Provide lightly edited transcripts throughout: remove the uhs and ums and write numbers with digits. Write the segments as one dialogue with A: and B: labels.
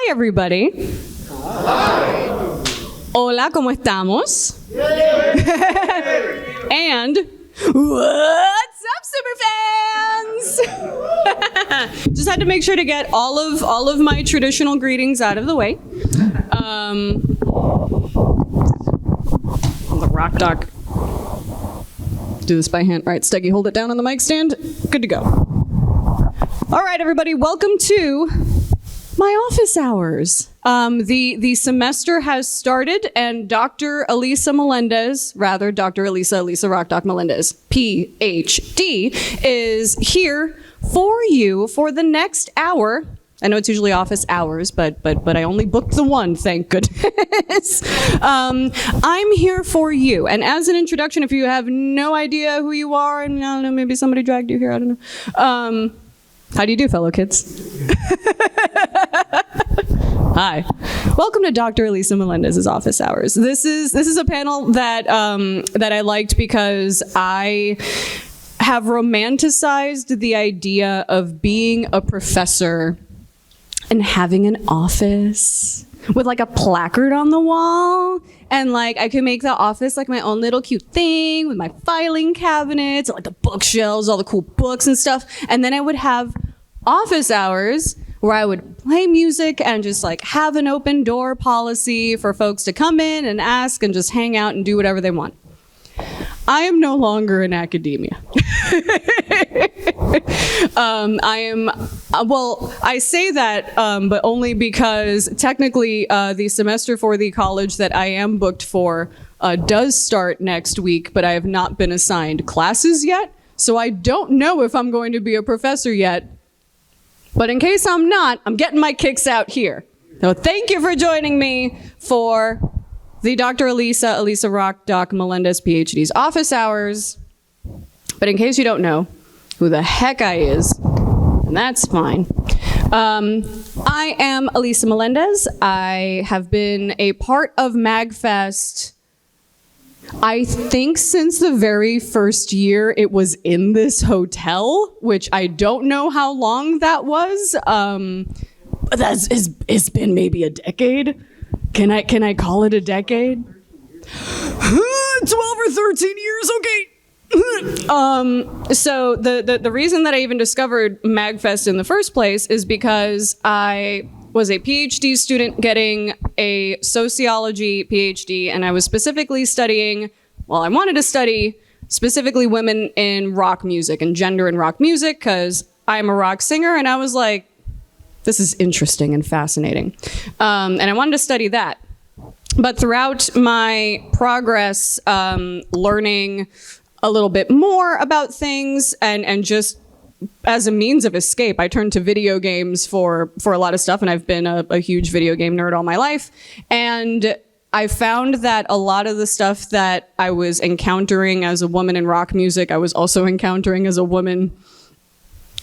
A: Hi, everybody.
B: Hi.
A: Hola, ¿cómo estamos? And what's up, superfans? Just had to make sure to get all of my traditional greetings out of the way. The rock doc. Do this by hand. All right, Steggy, hold it down on the mic stand. Good to go. All right, everybody, welcome to my office hours. The semester has started, and Dr. Elisa Meléndez, rather Dr. ElisaRockDoc Meléndez, Ph.D, is here for you for the next hour. I know it's usually office hours, but I only booked the one, thank goodness. I'm here for you. And as an introduction, if you have no idea who you are, and I don't know, maybe somebody dragged you here, I don't know. How do you do, fellow kids? Hi. Welcome to Dr. Elisa Meléndez's office hours. This is a panel that I liked because I have romanticized the idea of being a professor and having an office with like a placard on the wall, and like I could make the office like my own little cute thing with my filing cabinets, like the bookshelves, all the cool books and stuff. And then I would have office hours where I would play music and just like have an open door policy for folks to come in and ask and just hang out and do whatever they want. I am no longer in academia. I say that, but only because technically the semester for the college that I am booked for does start next week, but I have not been assigned classes yet. So I don't know if I'm going to be a professor yet. But in case I'm not, I'm getting my kicks out here. So thank you for joining me for the Dr. ElisaRockDoc Meléndez PhD's office hours. But in case you don't know who the heck I is, and that's fine. I am Elisa Meléndez. I have been a part of MAGFest, I think since the very first year it was in this hotel, which I don't know how long that was. But it's been maybe a decade. Can I call it a decade? 12 or 13 years, okay. So the reason that I even discovered MAGFest in the first place is because I was a PhD student getting a sociology PhD, and I was specifically studying, I wanted to study specifically women in rock music and gender in rock music, because I'm a rock singer, and I was like, this is interesting and fascinating. And I wanted to study that. But throughout my progress, learning a little bit more about things and just as a means of escape, I turned to video games for a lot of stuff, and I've been a huge video game nerd all my life. And I found that a lot of the stuff that I was encountering as a woman in rock music, I was also encountering as a woman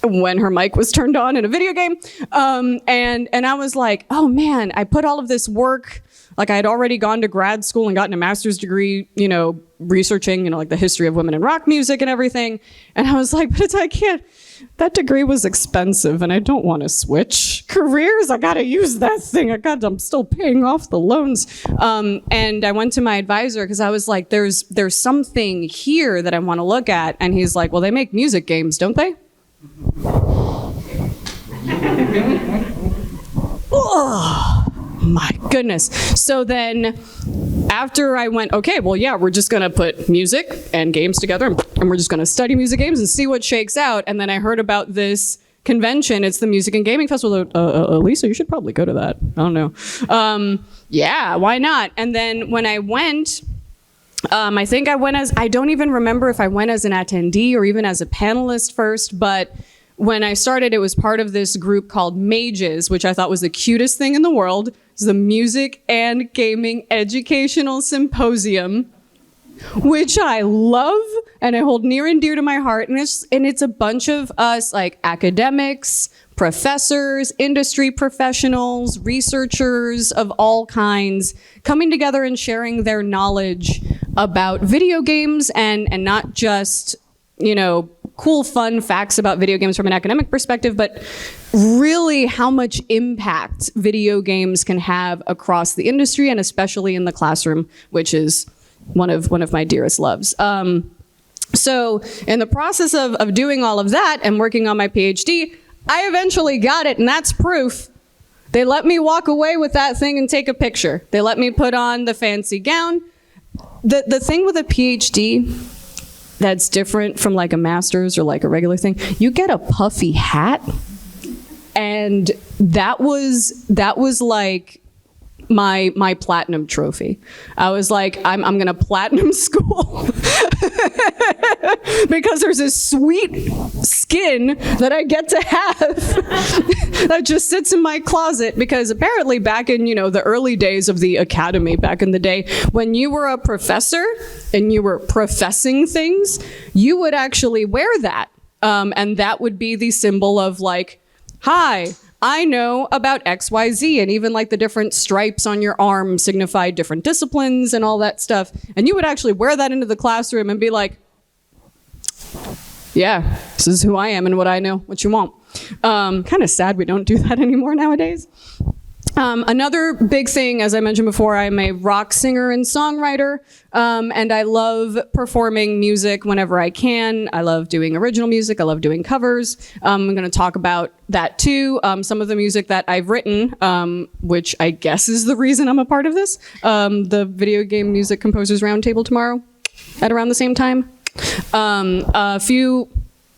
A: when her mic was turned on in a video game. And I was like, oh man, I put all of this work, like I had already gone to grad school and gotten a master's degree, researching, like the history of women in rock music and everything. And I was like, but I can't, that degree was expensive and I don't want to switch careers. I got to use that thing. I'm still paying off the loans. And I went to my advisor because I was like, there's something here that I want to look at. And he's like, well, they make music games, don't they? Oh, my goodness. So then after I went, okay, well, yeah, we're just going to put music and games together and we're just going to study music games and see what shakes out. And then I heard about this convention. It's the Music and Gaming Festival. Elisa, you should probably go to that. I don't know. Yeah, why not? And then when I went, I think I went I don't even remember if I went as an attendee or even as a panelist first, but when I started, it was part of this group called MAGES, which I thought was the cutest thing in the world. It's the Music and Gaming Educational Symposium, which I love and I hold near and dear to my heart. And it's a bunch of us, like academics, professors, industry professionals, researchers of all kinds, coming together and sharing their knowledge about video games and not just, cool, fun facts about video games from an academic perspective, but really how much impact video games can have across the industry and especially in the classroom, which is one of my dearest loves. So in the process of doing all of that and working on my PhD, I eventually got it, and that's proof. They let me walk away with that thing and take a picture. They let me put on the fancy gown. The thing with a PhD that's different from like a master's or like a regular thing, you get a puffy hat, and that was like my platinum trophy. I was like, I'm gonna platinum school because there's this sweet skin that I get to have that just sits in my closet, because apparently back in, the early days of the academy, back in the day, when you were a professor and you were professing things, you would actually wear that. And that would be the symbol of like, hi, I know about XYZ, and even like the different stripes on your arm signified different disciplines and all that stuff. And you would actually wear that into the classroom and be like, yeah, this is who I am and what I know, what you want. Kind of sad we don't do that anymore nowadays. Another big thing, as I mentioned before, I'm a rock singer and songwriter, and I love performing music whenever I can. I love doing original music. I love doing covers. I'm going to talk about that too. Some of the music that I've written, which I guess is the reason I'm a part of this, the Video Game Music Composers Roundtable tomorrow at around the same time. A few.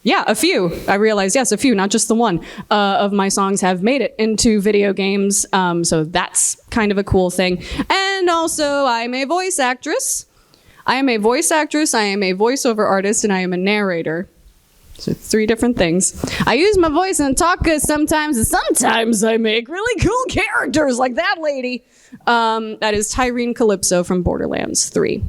A: I realized, yes, a few, not just the one, of my songs have made it into video games. So that's kind of a cool thing. And also, I'm a voice actress. I am a voiceover artist, and I am a narrator. So 3 different things. I use my voice and talk sometimes, and sometimes I make really cool characters like that lady. That is Tyrene Calypso from Borderlands 3.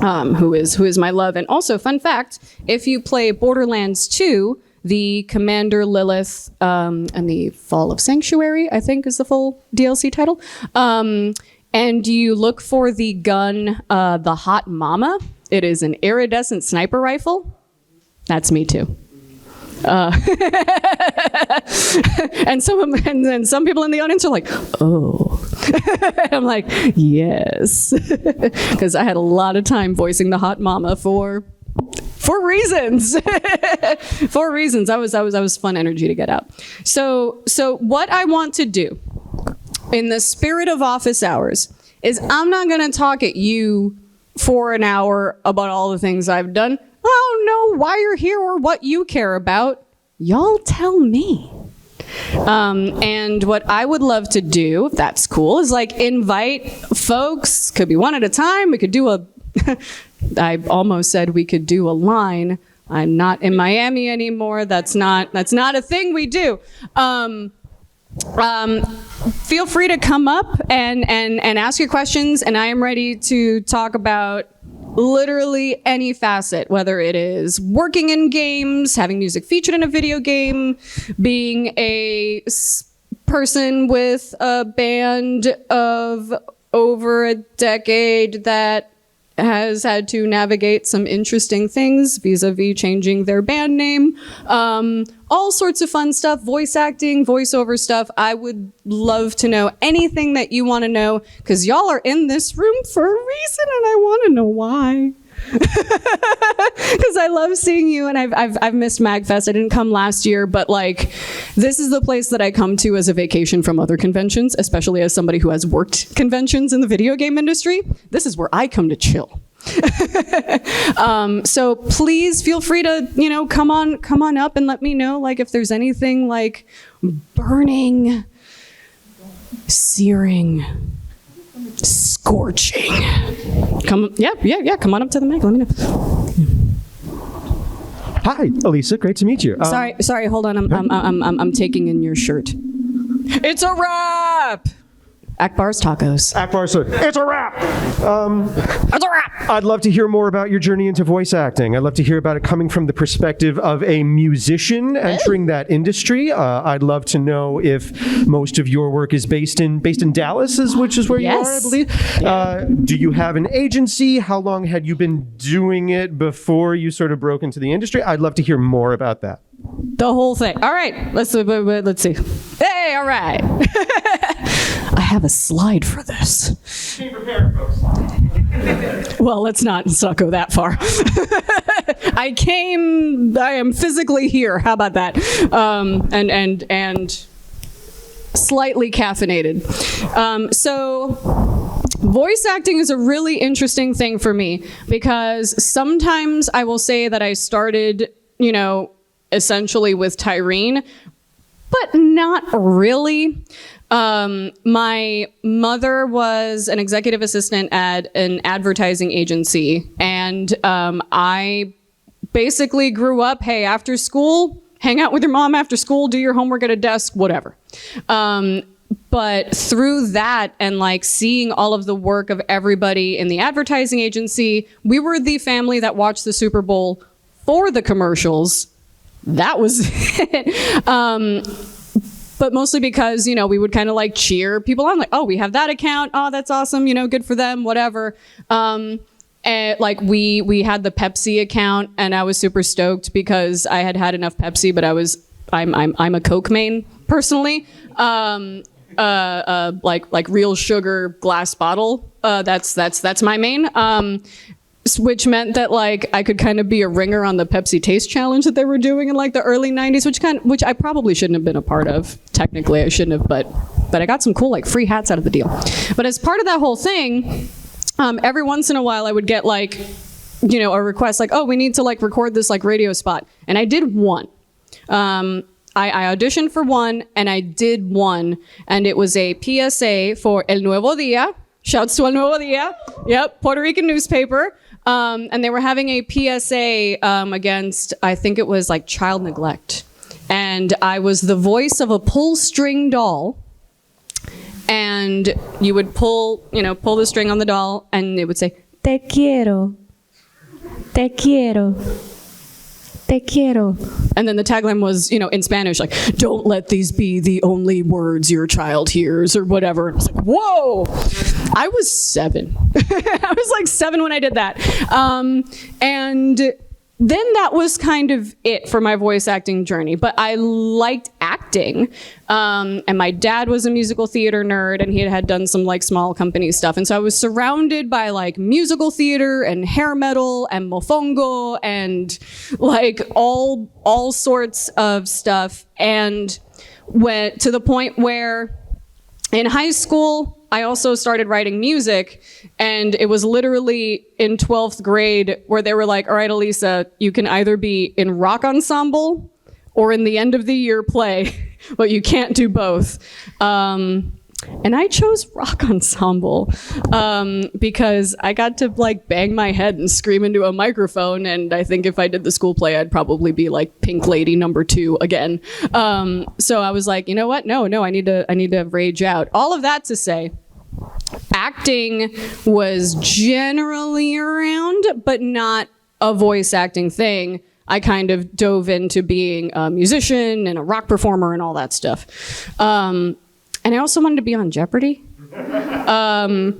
A: Who is my love. And also, fun fact, if you play Borderlands 2, the Commander Lilith and the Fall of Sanctuary, I think is the full DLC title, and you look for the gun, the Hot Mama, it is an iridescent sniper rifle. That's me too. And some people in the audience are like, oh. I'm like, yes. Because I had a lot of time voicing the Hot Mama for reasons. For reasons. I was fun energy to get out. So what I want to do in the spirit of office hours is I'm not going to talk at you for an hour about all the things I've done. I don't know why you're here or what you care about. Y'all tell me. And what I would love to do, if that's cool, is like invite folks, could be one at a time. We could do I almost said we could do a line. I'm not in Miami anymore. That's not a thing we do. Feel free to come up and ask your questions, and I am ready to talk about literally any facet, whether it is working in games, having music featured in a video game, being a person with a band of over a decade that has had to navigate some interesting things vis-a-vis changing their band name, all sorts of fun stuff, voice acting, voiceover stuff. I would love to know anything that you want to know, because y'all are in this room for a reason, and I want to know why. Because I love seeing you, and I've missed MAGFest. I didn't come last year, but like, this is the place that I come to as a vacation from other conventions, especially as somebody who has worked conventions in the video game industry. This is where I come to chill. So please feel free to, come on up and let me know, like, if there's anything like burning, searing, scorching. Come on up to the mic. Let me know.
C: Hi, Elisa. Great to meet you.
A: Sorry. Hold on. I'm taking in your shirt. It's a wrap. Akbar's Tacos.
C: Akbar, so it's a wrap.
A: It's a wrap.
C: I'd love to hear more about your journey into voice acting. I'd love to hear about it coming from the perspective of a musician entering that industry. I'd love to know if most of your work is based in Dallas, which is where you are, I
A: Yes.
C: believe. Do you have an agency? How long had you been doing it before you sort of broke into the industry? I'd love to hear more about that.
A: The whole thing. All right, let's see. Hey, all right. I have a slide for this.
C: Be prepared, folks.
A: Well, let's not go that far. I am physically here. How about that? And slightly caffeinated. So voice acting is a really interesting thing for me because sometimes I will say that I started, essentially with Tyrene, but not really. My mother was an executive assistant at an advertising agency, and I basically grew up, hey, after school, hang out with your mom after school, do your homework at a desk, whatever. But through that and seeing all of the work of everybody in the advertising agency, we were the family that watched the Super Bowl for the commercials. That was it. But mostly because, we would kind of cheer people on, oh, we have that account. Oh, that's awesome. Good for them, whatever. And we had the Pepsi account and I was super stoked because I had enough Pepsi, but I'm a Coke main personally. Real sugar glass bottle. That's my main. Which meant that I could kind of be a ringer on the Pepsi Taste Challenge that they were doing in the early 90s, which I probably shouldn't have been a part of. Technically, I shouldn't have, but I got some cool free hats out of the deal. But as part of that whole thing, every once in a while I would get a request oh, we need to record this radio spot, and I did one. I auditioned for one, and I did one, and it was a PSA for El Nuevo Dia. Shouts to El Nuevo Dia. Yep, Puerto Rican newspaper. And they were having a PSA against, I think it was child neglect. And I was the voice of a pull string doll. And you would pull the string on the doll, and it would say, "Te quiero, te quiero, te quiero." And then the tagline was, in Spanish, "Don't let these be the only words your child hears," or whatever. And I was whoa! I was 7. I was 7 when I did that. And then that was kind of it for my voice acting journey. But I liked acting. And my dad was a musical theater nerd, and he had done some small company stuff. And so I was surrounded by musical theater and hair metal and mofongo and all sorts of stuff. And went to the point where in high school, I also started writing music, and it was literally in 12th grade where they were all right, Elisa, you can either be in rock ensemble or in the end of the year play, but you can't do both. And I chose rock ensemble because I got to bang my head and scream into a microphone, and I think if I did the school play, I'd probably be Pink Lady #2 again. So I was you know what? No, I need to rage out. All of that to say, acting was generally around, but not a voice acting thing. I kind of dove into being a musician and a rock performer and all that stuff. And I also wanted to be on Jeopardy,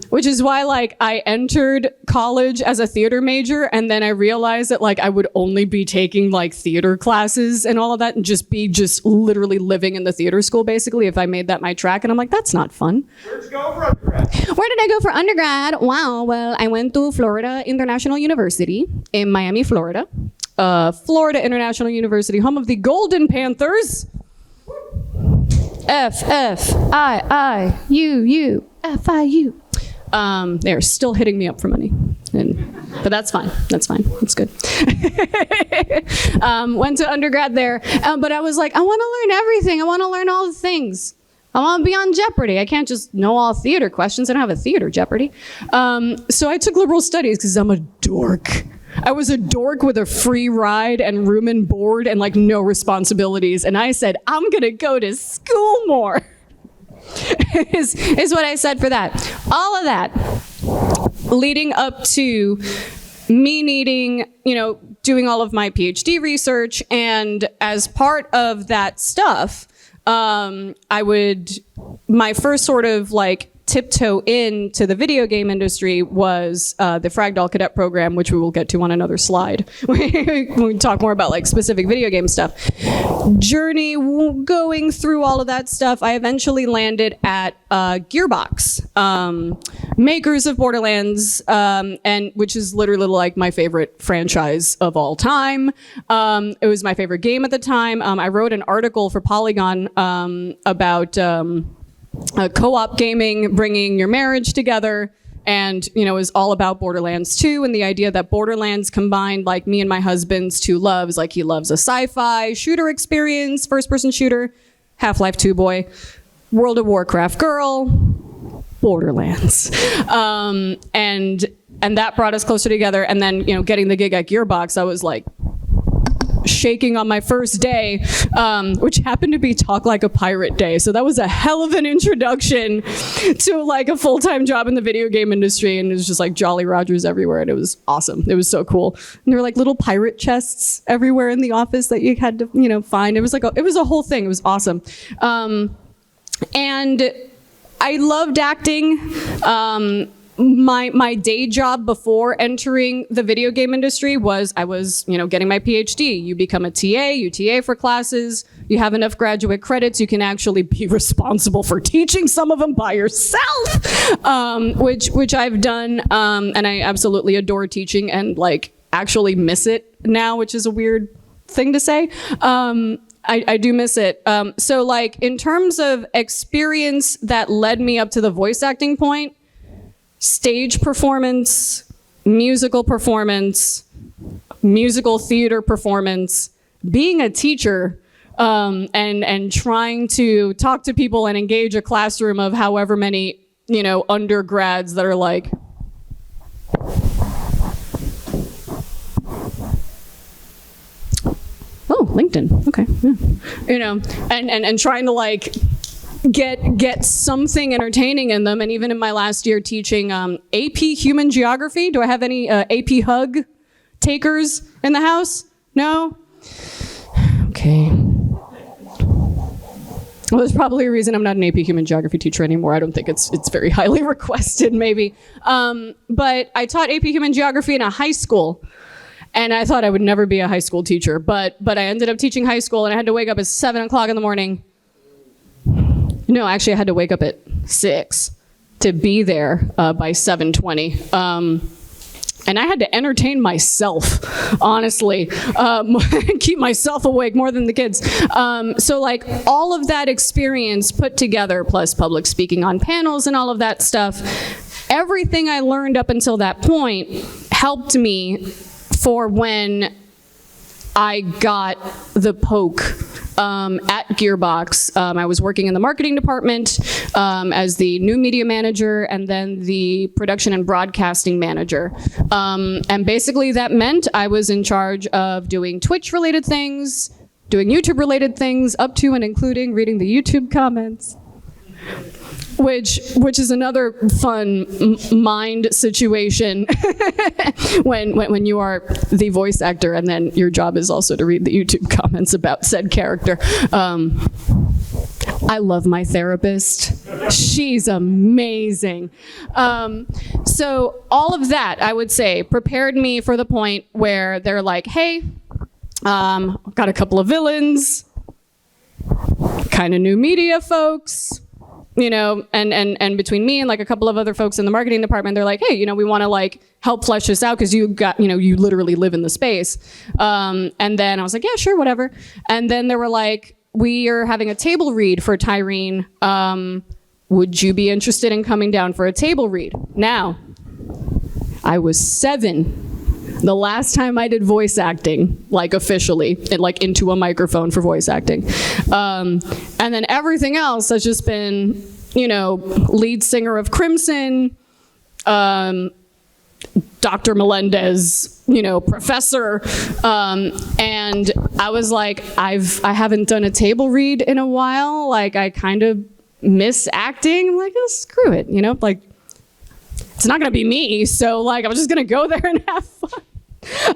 A: which is why I entered college as a theater major, and then I realized that I would only be taking theater classes and all of that, and just literally living in the theater school basically if I made that my track. And I'm that's not fun.
C: Where'd you go for undergrad?
A: Where did I go for undergrad? Wow, well, I went to Florida International University in Miami, Florida. Florida International University, home of the Golden Panthers. FFIIUU. They're still hitting me up for money. But that's fine. That's fine. That's good. Went to undergrad there. But I was I want to learn everything. I want to learn all the things. I want to be on Jeopardy. I can't just know all theater questions. I don't have a theater Jeopardy. So I took liberal studies because I'm a dork. I was a dork with a free ride and room and board and no responsibilities. And I said, I'm going to go to school more. is what I said for that. All of that leading up to me needing, doing all of my PhD research. And as part of that stuff, my first sort of like tiptoe into the video game industry was the Fragdoll Cadet program, which we will get to on another slide. We talk more about like specific video game stuff. Journey going through all of that stuff, I eventually landed at Gearbox, makers of Borderlands, and which is literally like my favorite franchise of all time. It was my favorite game at the time. I wrote an article for Polygon about co-op gaming, bringing your marriage together, and it was all about Borderlands 2 and the idea that Borderlands combined like me and my husband's two loves. Like he loves a sci-fi shooter experience, first-person shooter, Half-Life 2 boy, World of Warcraft girl, Borderlands, and that brought us closer together. And then getting the gig at Gearbox, I was like shaking on my first day, which happened to be Talk Like a Pirate Day. So that was a hell of an introduction to like a full-time job in the video game industry. And it was just like Jolly Rogers everywhere. And it was awesome. It was so cool. And there were like little pirate chests everywhere in the office that you had to, find. It was a whole thing. It was awesome. And I loved acting. My day job before entering the video game industry was I was getting my PhD. You become a TA, you TA for classes, you have enough graduate credits, you can actually be responsible for teaching some of them by yourself, which I've done, and I absolutely adore teaching and like actually miss it now, which is a weird thing to say. I do miss it. So like in terms of experience that led me up to the voice acting point, stage performance, musical theater performance, being a teacher, and trying to talk to people and engage a classroom of however many, undergrads that are like, oh, LinkedIn, okay, yeah. And trying to like get something entertaining in them. And even in my last year teaching AP Human Geography, do I have any AP Hug takers in the house? No? Okay. Well, there's probably a reason I'm not an AP Human Geography teacher anymore. I don't think it's very highly requested, maybe. But I taught AP Human Geography in a high school. And I thought I would never be a high school teacher. But I ended up teaching high school, and I had to wake up at 7 o'clock in the morning. No, actually, I had to wake up at 6 to be there by 7:20. And I had to entertain myself, honestly, keep myself awake more than the kids. So like all of that experience put together, plus public speaking on panels and all of that stuff, everything I learned up until that point helped me for when I got the poke at Gearbox. I was working in the marketing department as the new media manager and then the production and broadcasting manager. And basically that meant I was in charge of doing Twitch-related things, doing YouTube-related things, up to and including reading the YouTube comments. Which is another fun mind situation when you are the voice actor and then your job is also to read the YouTube comments about said character. I love my therapist. She's amazing. So all of that, I would say, prepared me for the point where they're like, hey, got a couple of villains, kind of new media folks. And between me and like a couple of other folks in the marketing department, they're like, hey, we want to like help flesh this out because you got, you literally live in the space. And then I was like, yeah, sure, whatever. And then they were like, we are having a table read for Tyrene. Would you be interested in coming down for a table read? Now, I was 7. The last time I did voice acting, like officially, like into a microphone for voice acting. And then everything else has just been, lead singer of Crimson, Dr. Meléndez, professor. And I was like, I haven't done a table read in a while. Like I kind of miss acting. I'm like, oh, screw it, you know, like, it's not gonna be me, so like, I'm just gonna go there and have fun.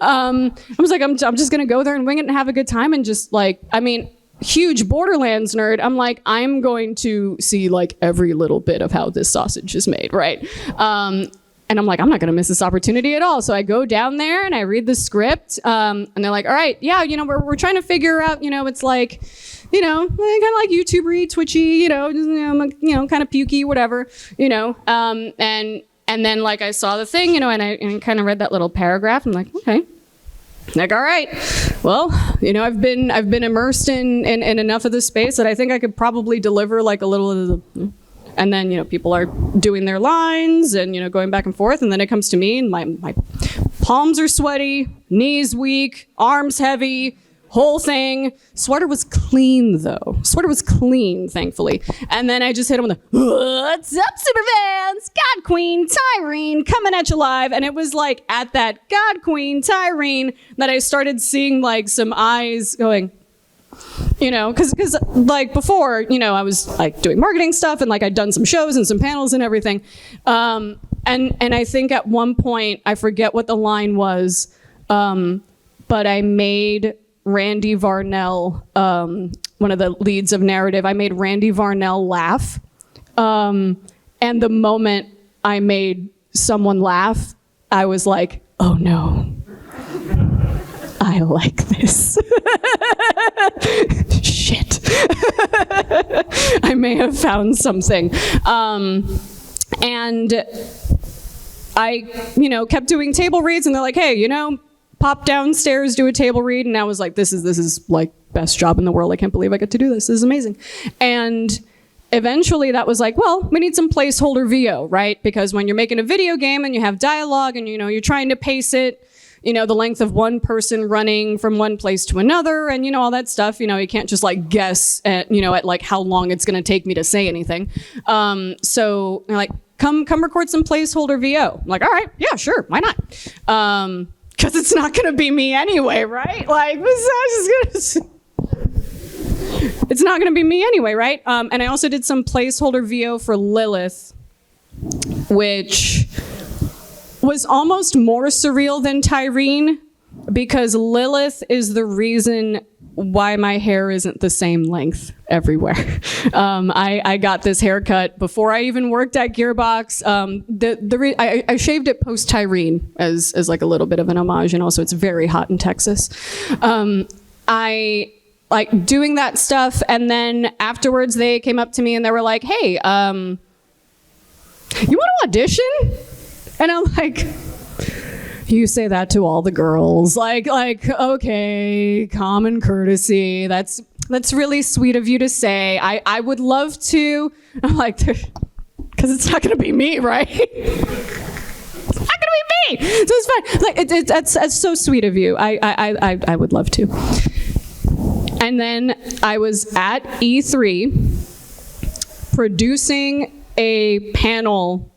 A: I was like, I'm just gonna go there and wing it and have a good time, and just like, I mean, huge Borderlands nerd. I'm like, I'm going to see like every little bit of how this sausage is made, right? And I'm like, I'm not gonna miss this opportunity at all. So I go down there and I read the script, and they're like, all right, yeah, you know, we're trying to figure out, you know, it's like, you know, kind of like YouTubery, twitchy, you know, kind of pukey, whatever, you know, and then like I saw the thing, you know, and I kind of read that little paragraph. I'm like, okay. Like, all right, well, you know, I've been immersed in enough of this space that I think I could probably deliver like a little of the, and then, you know, people are doing their lines and, you know, going back and forth. And then it comes to me and my palms are sweaty, knees weak, arms heavy, whole thing. Sweater was clean though. Sweater was clean, thankfully. And then I just hit him with the, what's up, superfans? God Queen Tyreen coming at you live. And it was like at that God Queen Tyreen that I started seeing like some eyes going, you know, because like before, you know, I was like doing marketing stuff and like I'd done some shows and some panels and everything. And I think at one point, I forget what the line was, but I made Randy Varnell, one of the leads of narrative, I made Randy Varnell laugh. And the moment I made someone laugh, I was like, oh no, I like this. Shit. I may have found something. And I, you know, kept doing table reads and they're like, hey, you know, pop downstairs, do a table read. And I was like, this is like best job in the world. I can't believe I get to do this. This is amazing. And eventually that was like, well, we need some placeholder VO, right? Because when you're making a video game and you have dialogue and, you know, you're trying to pace it, you know, the length of one person running from one place to another and, you know, all that stuff, you know, you can't just like guess at, you know, at like how long it's going to take me to say anything. So they're like, come record some placeholder VO. I'm like, all right, yeah, sure. Why not? Cause it's not going to be me anyway, right? Like, it's not going to be me anyway, right? And I also did some placeholder VO for Lilith, which was almost more surreal than Tyreen because Lilith is the reason why my hair isn't the same length everywhere. I got this haircut before I even worked at Gearbox. I shaved it post Tyreen as like a little bit of an homage, and also it's very hot in Texas. I like doing that stuff, and then afterwards they came up to me and they were like, hey, you want to audition? And I'm like, you say that to all the girls. Like, okay, common courtesy. That's really sweet of you to say. I would love to. I'm like, because it's not going to be me, right? It's not going to be me. So it's fine. Like, that's so sweet of you. I would love to. And then I was at E3 producing a panel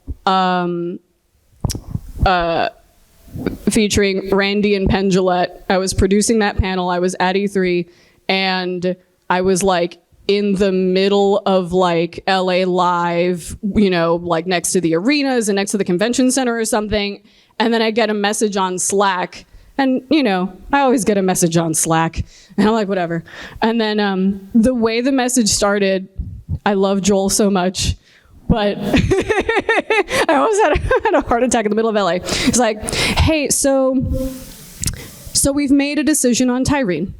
A: featuring Randy and Pendulette. I was producing that panel. I was at E3 and I was like in the middle of like LA Live, you know, like next to the arenas and next to the convention center or something. And then I get a message on Slack. And, you know, I always get a message on Slack. And I'm like, whatever. And then the way the message started, I love Joel so much. But I almost had a heart attack in the middle of LA. It's like, hey, so we've made a decision on Tyreen.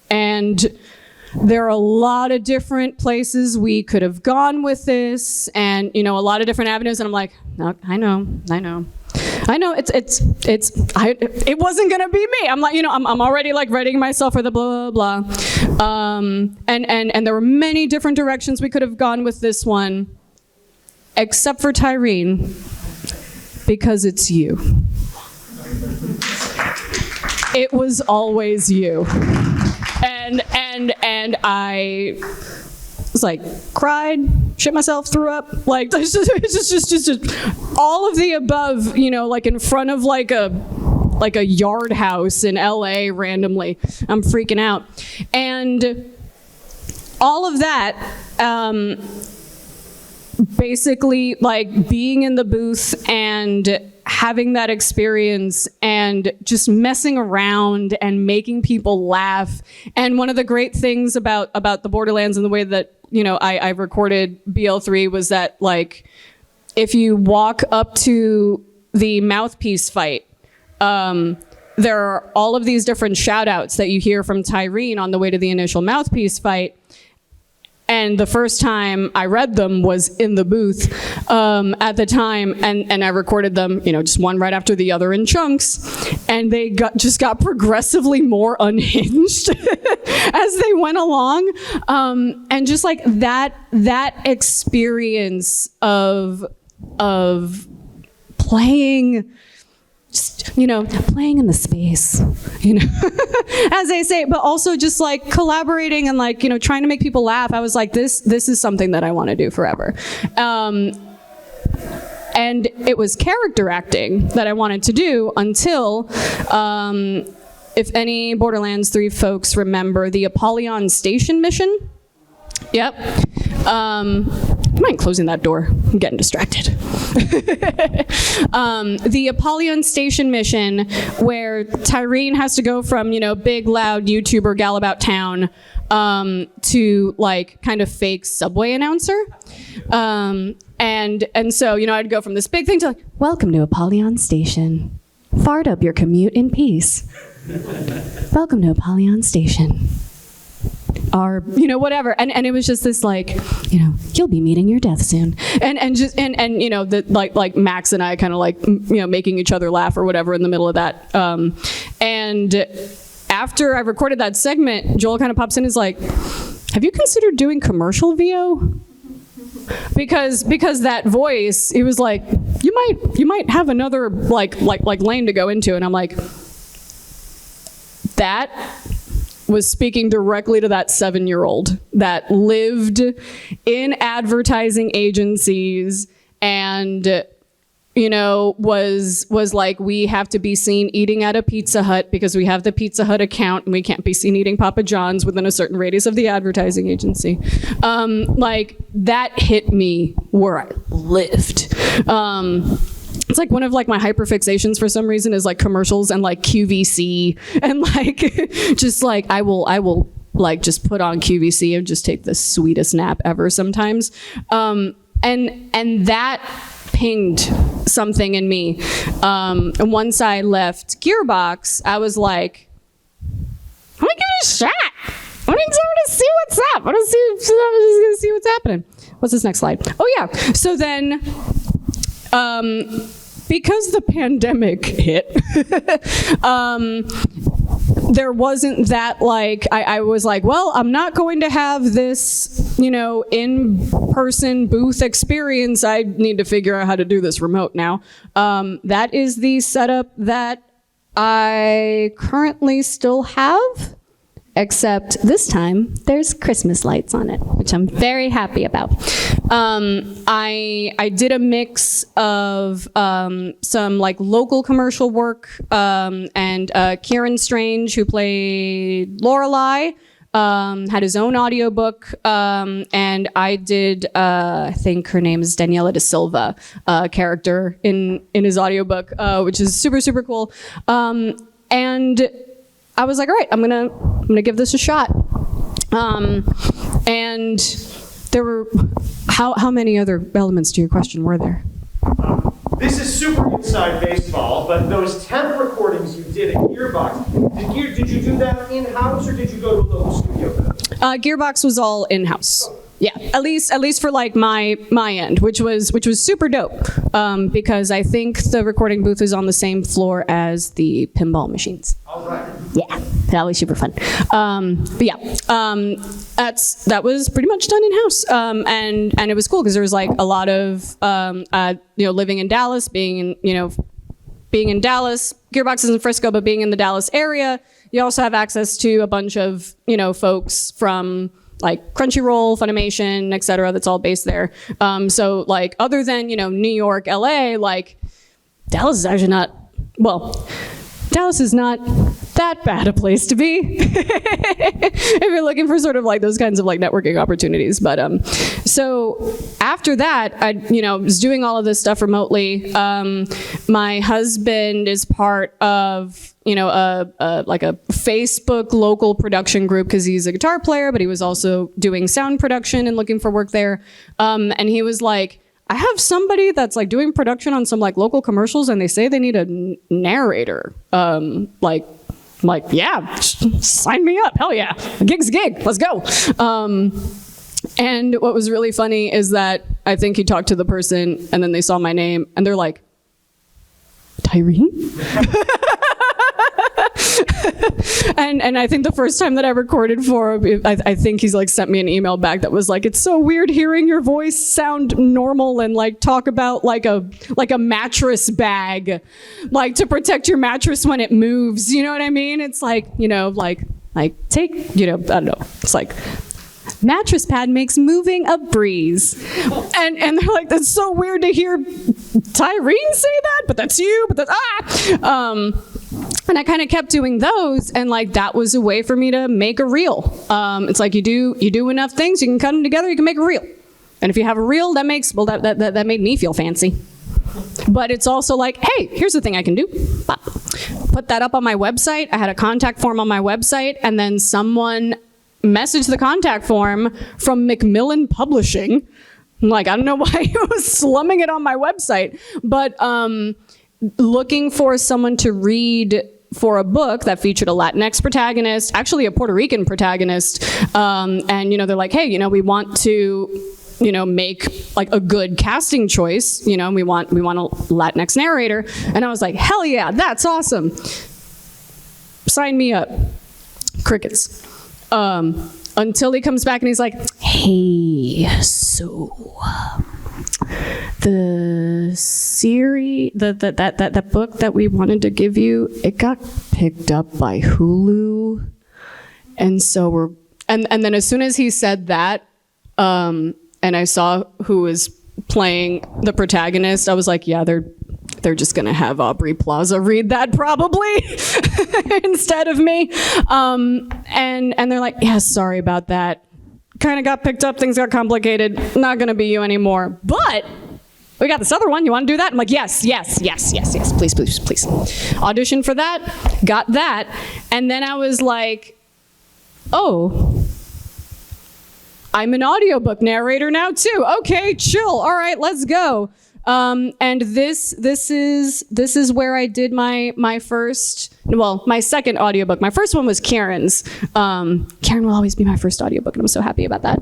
A: And there are a lot of different places we could have gone with this. And, you know, a lot of different avenues. And I'm like, no, I know. It wasn't gonna be me. I'm like, you know, I'm already like readying myself for the blah, blah, blah. And there were many different directions we could have gone with this one. Except for Tyreen, because it's you. It was always you. And I was like, cried, shit myself, threw up, like, it's just all of the above, you know, like in front of like a yard house in LA randomly. I'm freaking out. And all of that, basically like being in the booth and having that experience and just messing around and making people laugh. And one of the great things about the Borderlands and the way that, you know, I recorded BL3 was that, like, if you walk up to the mouthpiece fight, there are all of these different shout outs that you hear from Tyreen on the way to the initial mouthpiece fight. And the first time I read them was in the booth at the time, and I recorded them, you know, just one right after the other in chunks, and they just got progressively more unhinged as they went along, and just like that experience of playing. Just, you know, playing in the space, you know, as they say, but also just like collaborating and like, you know, trying to make people laugh. I was like, this is something that I want to do forever. And it was character acting that I wanted to do until, if any Borderlands 3 folks remember the Apollyon Station mission. Yep. I mind closing that door? I'm getting distracted. The Apollyon Station mission, where Tyreen has to go from, you know, big, loud YouTuber gal about town to like kind of fake subway announcer. And so, you know, I'd go from this big thing to like, welcome to Apollyon Station. Fart up your commute in peace. Welcome to Apollyon Station. Or, you know, whatever. And it was just this like, you know, you'll be meeting your death soon. And you know, the like Max and I kind of like, you know, making each other laugh or whatever in the middle of that. And after I recorded that segment, Joel kind of pops in and is like, have you considered doing commercial VO? Because that voice, it was like, you might have another like lane to go into. And I'm like, that was speaking directly to that 7-year-old that lived in advertising agencies and, you know, was like, we have to be seen eating at a Pizza Hut because we have the Pizza Hut account and we can't be seen eating Papa John's within a certain radius of the advertising agency. Like, that hit me where I lived. It's like one of like my hyperfixations for some reason is like commercials and like QVC and like just like I will like just put on QVC and just take the sweetest nap ever sometimes. And that pinged something in me. And once I left Gearbox, I was like, I'm gonna give it a shot. I want to see what's up. I want to see what's happening. What's this next slide? Oh yeah. So then, because the pandemic hit, there wasn't that like, I was like, well, I'm not going to have this, you know, in-person booth experience. I need to figure out how to do this remote now. That is the setup that I currently still have. Except this time, there's Christmas lights on it, which I'm very happy about. I did a mix of some like local commercial work, and Kieran Strange, who played Lorelei, had his own audiobook, and I did, I think her name is Daniela da Silva, character in his audiobook, which is super, super cool. And I was like, all right, I'm gonna give this a shot. And there were, how many other elements to your question were there?
C: This is super inside baseball, but those temp recordings you did at Gearbox, did you do that in-house or did you go to a local studio for that?
A: Gearbox was all in-house. Yeah, at least for like my end, which was super dope, because I think the recording booth is on the same floor as the pinball machines.
C: All right.
A: Yeah, that was super fun. But yeah, that was pretty much done in-house, and it was cool because there was like a lot of you know, living in Dallas, being in Dallas. Gearbox is in Frisco, but being in the Dallas area, you also have access to a bunch of, you know, folks from like Crunchyroll, Funimation, et cetera, that's all based there. So like, other than, you know, New York, LA, like Dallas is actually not, well, Dallas is not that bad a place to be if you're looking for sort of like those kinds of like networking opportunities. But so after that, I was doing all of this stuff remotely. My husband is part of like a Facebook local production group because he's a guitar player, but he was also doing sound production and looking for work there. And he was like, I have somebody that's like doing production on some like local commercials and they say they need a narrator. Like, yeah, sign me up. Hell yeah. A gig's a gig. Let's go. And what was really funny is that I think he talked to the person and then they saw my name and they're like, Tyreen? And I think the first time that I recorded for him, I think he's like sent me an email back that was like, it's so weird hearing your voice sound normal and like talk about like a mattress bag, like to protect your mattress when it moves. You know what I mean? It's like, take, I don't know. It's like, mattress pad makes moving a breeze. And they're like, that's so weird to hear Tyreen say that, but that's you, but that's, and I kind of kept doing those, and like that was a way for me to make a reel. It's like you do enough things, you can cut them together, you can make a reel. And if you have a reel, that makes, well, that made me feel fancy. But it's also like, hey, here's the thing I can do. Put that up on my website. I had a contact form on my website, and then someone messaged the contact form from Macmillan Publishing. Like, I don't know why he was slumming it on my website, but looking for someone to read for a book that featured a Latinx protagonist, actually a Puerto Rican protagonist, and they're like, hey, we want to make like a good casting choice, we want a Latinx narrator. And I was like, hell yeah, that's awesome. Sign me up. Crickets. Until he comes back and he's like, hey, so the series, that book that we wanted to give you, it got picked up by Hulu. And so and then as soon as he said that, and I saw who was playing the protagonist, I was like, yeah, they're just gonna have Aubrey Plaza read that probably instead of me. And they're like, yeah, sorry about that. Kind of got picked up, things got complicated, not gonna be you anymore. But we got this other one, you wanna do that? I'm like, yes, please. Auditioned for that, got that, and then I was like, oh, I'm an audiobook narrator now too. Okay, chill, all right, let's go. And this is where I did my second audiobook. My first one was Karen's. Karen will always be my first audiobook, and I'm so happy about that.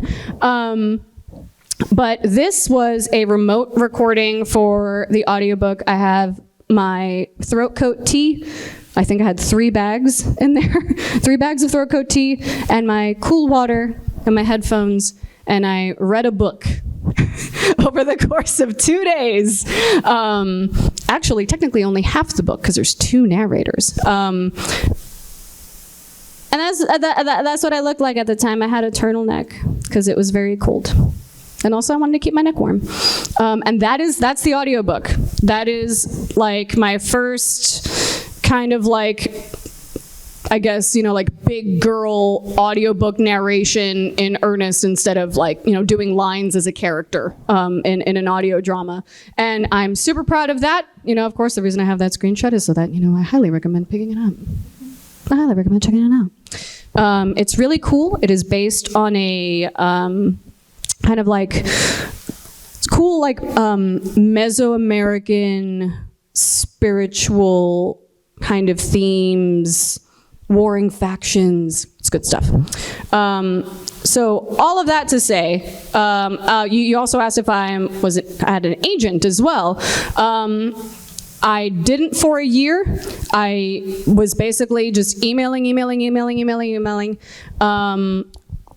A: But this was a remote recording for the audiobook. I have my throat coat tea. I think I had 3 bags in there, 3 bags of throat coat tea, and my cool water and my headphones, and I read a book over the course of 2 days. Actually, technically only half the book because there's 2 narrators. And that's what I looked like at the time. I had a turtleneck because it was very cold. And also I wanted to keep my neck warm. And that's the audiobook. That is like my first kind of like, I guess, like big girl audiobook narration in earnest instead of like, doing lines as a character in an audio drama. And I'm super proud of that. Of course, the reason I have that screenshot is so that, I highly recommend picking it up. I highly recommend checking it out. It's really cool. It is based on a kind of like, it's cool, like Mesoamerican spiritual kind of themes, warring factions. It's good stuff. So all of that to say, you also asked if I had an agent as well. I didn't for a year. I was basically just emailing.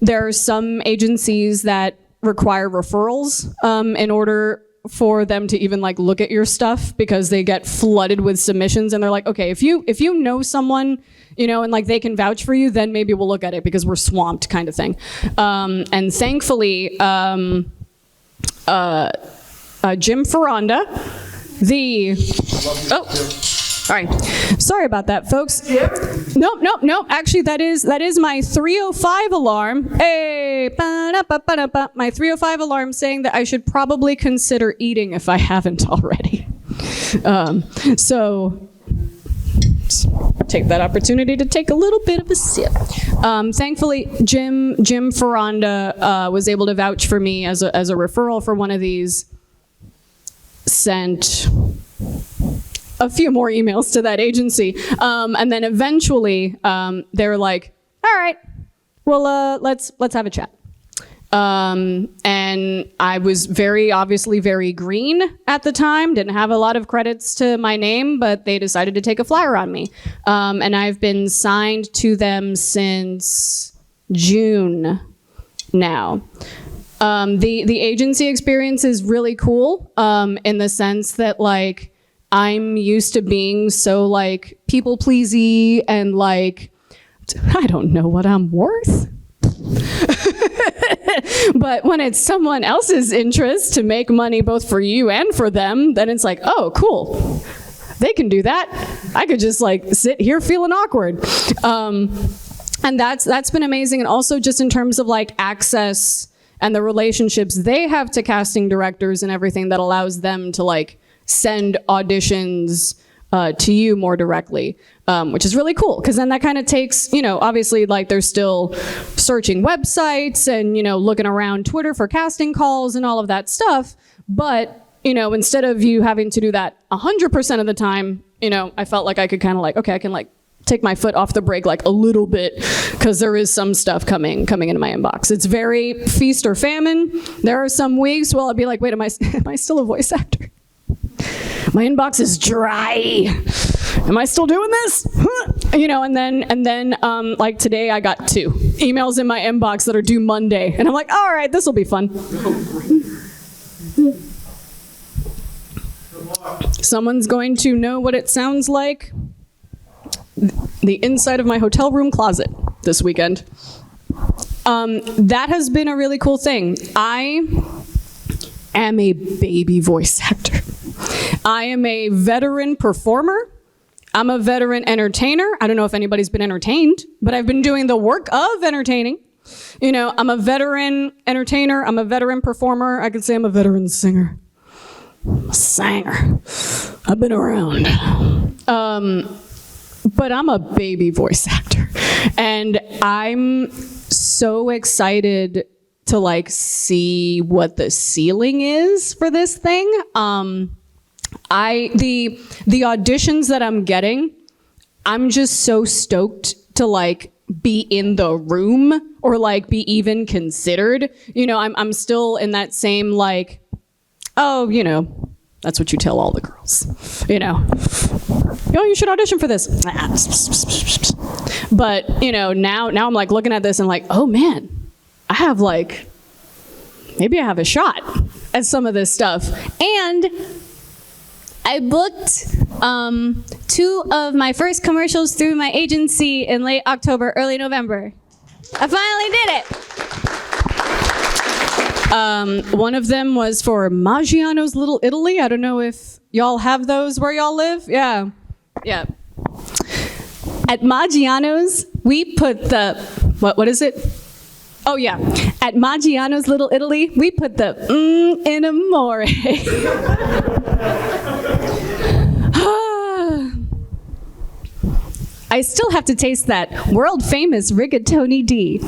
A: There are some agencies that require referrals in order for them to even like look at your stuff because they get flooded with submissions and they're like, okay, if you know someone, and like they can vouch for you, then maybe we'll look at it because we're swamped kind of thing. And thankfully, Jim Ferranda, All right. Sorry about that, folks. Nope. Actually, that is my 3:05 alarm. Hey, ba-da-ba-ba-da-ba. My 3:05 alarm saying that I should probably consider eating if I haven't already. So take that opportunity to take a little bit of a sip. Thankfully, Jim Ferranda was able to vouch for me as a referral for one of these. Sent a few more emails to that agency, and then eventually they were like, "All right, well, let's have a chat." And I was obviously very green at the time, didn't have a lot of credits to my name, but they decided to take a flyer on me. And I've been signed to them since June now. The agency experience is really cool in the sense that, like, I'm used to being so, like, people-pleasy and, like, I don't know what I'm worth. But when it's someone else's interest to make money both for you and for them, then it's like, oh, cool. They can do that. I could just, like, sit here feeling awkward. And that's been amazing. And also just in terms of, like, access and the relationships they have to casting directors and everything that allows them to, like, send auditions to you more directly, which is really cool, because then that kind of takes, obviously, like, they're still searching websites and, looking around Twitter for casting calls and all of that stuff. But, instead of you having to do that 100% of the time, I felt like I could kind of, like, okay, I can, like, take my foot off the brake, like, a little bit, because there is some stuff coming into my inbox. It's very feast or famine. There are some weeks where I'll be like, wait, am I still a voice actor? My inbox is dry. Am I still doing this? And then like today I got 2 emails in my inbox that are due Monday. And I'm like, all right, this will be fun. Someone's going to know what it sounds like, the inside of my hotel room closet this weekend. That has been a really cool thing. I am a baby voice actor. I am a veteran performer. I'm a veteran entertainer. I don't know if anybody's been entertained, but I've been doing the work of entertaining. I'm a veteran entertainer. I'm a veteran performer. I could say I'm a veteran singer. I'm a singer. I've been around. But I'm a baby voice actor. And I'm so excited to, like, see what the ceiling is for this thing. The auditions that I'm getting, I'm just so stoked to, like, be in the room or, like, be even considered. I'm still in that same, like, oh, that's what you tell all the girls. Oh, you should audition for this. But, now I'm, like, looking at this and, like, oh man, I have, like, maybe I have a shot at some of this stuff. And I booked 2 of my first commercials through my agency in late October, early November. I finally did it. One of them was for Maggiano's Little Italy. I don't know if y'all have those where y'all live. Yeah. At Maggiano's, we put the, what is it? Oh yeah, at Maggiano's Little Italy, we put the in amore. I still have to taste that world famous rigatoni D.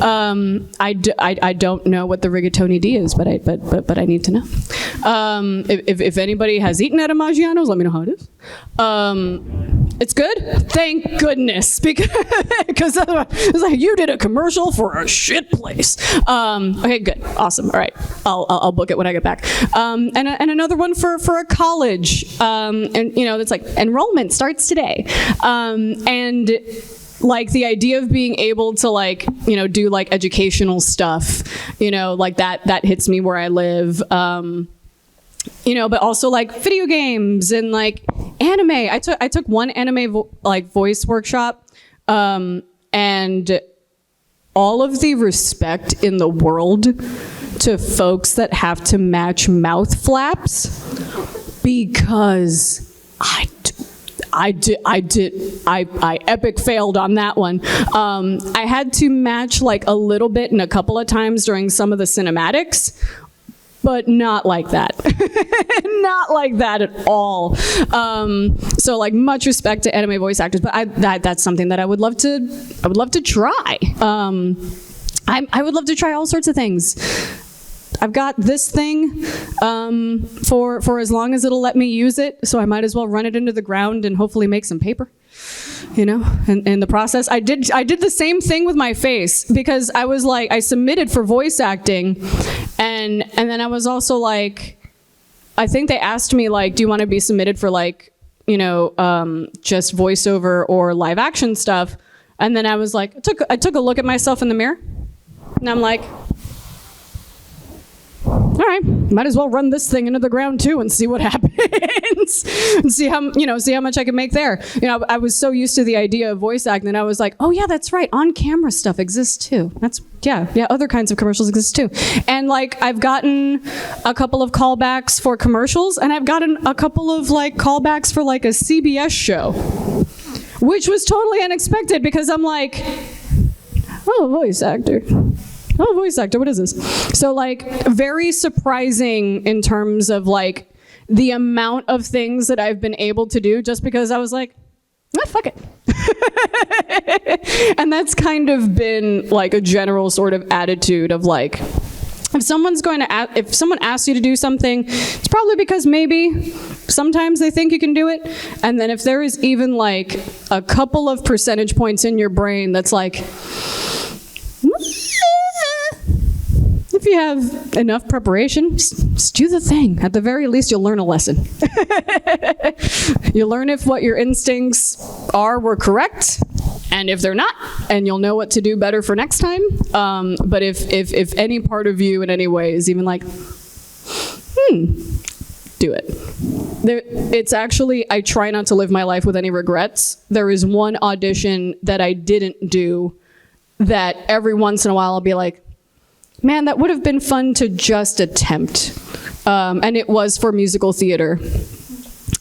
A: I don't know what the rigatoni D is, but I need to know. If anybody has eaten at a Maggiano's, let me know how it is. It's good? Thank goodness, because it's like, you did a commercial for a shit place. Okay, good, awesome. All right, I'll book it when I get back. And another one for a college, and it's like enrollment starts today, and like the idea of being able to, like, do, like, educational stuff, like that hits me where I live. But also, like, video games and, like, anime. I took one anime voice workshop, and all of the respect in the world to folks that have to match mouth flaps, because I epic failed on that one. I had to match like a little bit and a couple of times during some of the cinematics, but not like that. Not like that at all. So like much respect to anime voice actors, but that's something that I would love to try. I would love to try all sorts of things. I've got this thing for as long as it'll let me use it, so I might as well run it into the ground and hopefully make some paper, you know, in the process. I did the same thing with my face, because I was like, I submitted for voice acting, and then I was also like, I think they asked me like, do you want to be submitted for like, you know, just voiceover or live action stuff? And then I was like, I took a look at myself in the mirror, and I'm like, all right, might as well run this thing into the ground too and see what happens and see how much I can make there. You know, I was so used to the idea of voice acting that I was like, oh yeah, that's right, on-camera stuff exists too. Yeah, other kinds of commercials exist too. And like, I've gotten a couple of callbacks for commercials, and I've gotten a couple of like callbacks for like a CBS show, which was totally unexpected, because I'm like, oh, voice actor. Oh, voice actor, what is this? So like, very surprising in terms of like the amount of things that I've been able to do, just because I was like, ah, fuck it. And that's kind of been like a general sort of attitude of like, if someone asks you to do something, it's probably because maybe sometimes they think you can do it. And then if there is even like a couple of percentage points in your brain that's like, if you have enough preparation, just do the thing. At the very least, you'll learn a lesson. You'll learn if what your instincts were correct, and if they're not, and you'll know what to do better for next time. But if any part of you in any way is even like, do it. It's actually, I try not to live my life with any regrets. There is one audition that I didn't do that every once in a while I'll be like, man, that would have been fun to just attempt. And it was for musical theater.